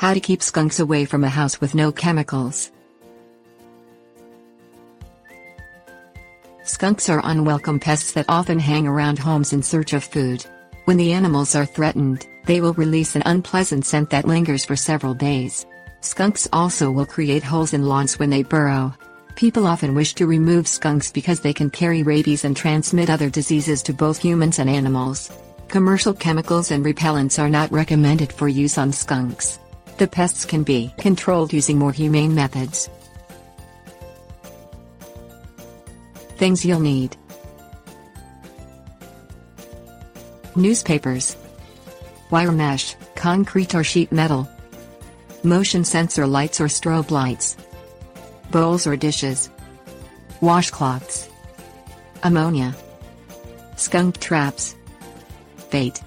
How to keep skunks away from a house with no chemicals. Skunks are unwelcome pests that often hang around homes in search of food. When the animals are threatened, they will release an unpleasant scent that lingers for several days. Skunks also will create holes in lawns when they burrow. People often wish to remove skunks because they can carry rabies and transmit other diseases to both humans and animals. Commercial chemicals and repellents are not recommended for use on skunks. The pests can be controlled using more humane methods. Things you'll need: newspapers, wire mesh, concrete or sheet metal, motion sensor lights or strobe lights, bowls or dishes, washcloths, ammonia, skunk traps, bait,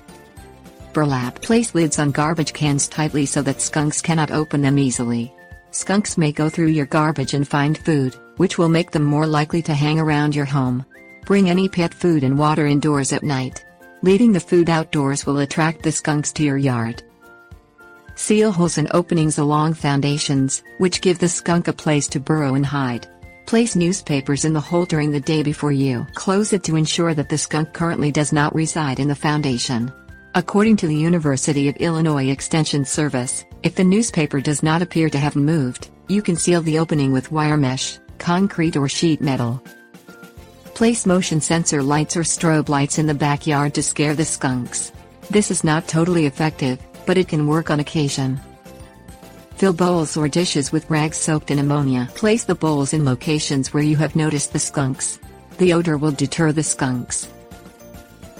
burlap. Place lids on garbage cans tightly so that skunks cannot open them easily. Skunks may go through your garbage and find food, which will make them more likely to hang around your home. Bring any pet food and water indoors at night. Leaving the food outdoors will attract the skunks to your yard. Seal holes and openings along foundations, which give the skunk a place to burrow and hide. Place newspapers in the hole during the day before you close it to ensure that the skunk currently does not reside in the foundation. According to the University of Illinois Extension Service, if the newspaper does not appear to have moved, you can seal the opening with wire mesh, concrete or sheet metal. Place motion sensor lights or strobe lights in the backyard to scare the skunks. This is not totally effective, but it can work on occasion. Fill bowls or dishes with rags soaked in ammonia. Place the bowls in locations where you have noticed the skunks. The odor will deter the skunks.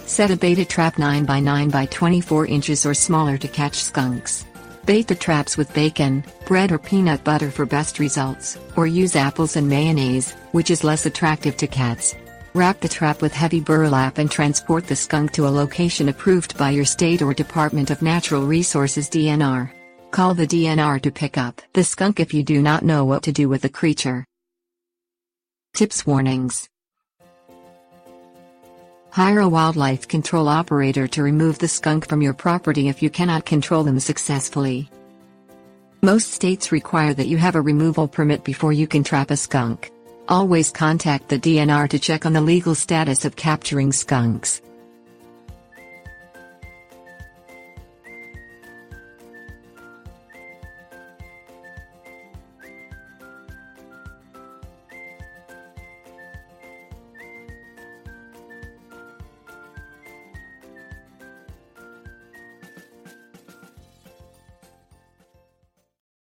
Set a baited trap 9 by 9 by 24 inches or smaller to catch skunks. Bait the traps with bacon, bread or peanut butter for best results, or use apples and mayonnaise, which is less attractive to cats. Wrap the trap with heavy burlap and transport the skunk to a location approved by your state or Department of Natural Resources (DNR). Call the DNR to pick up the skunk if you do not know what to do with the creature. Tips: warnings. Hire a wildlife control operator to remove the skunk from your property if you cannot control them successfully. Most states require that you have a removal permit before you can trap a skunk. Always contact the DNR to check on the legal status of capturing skunks.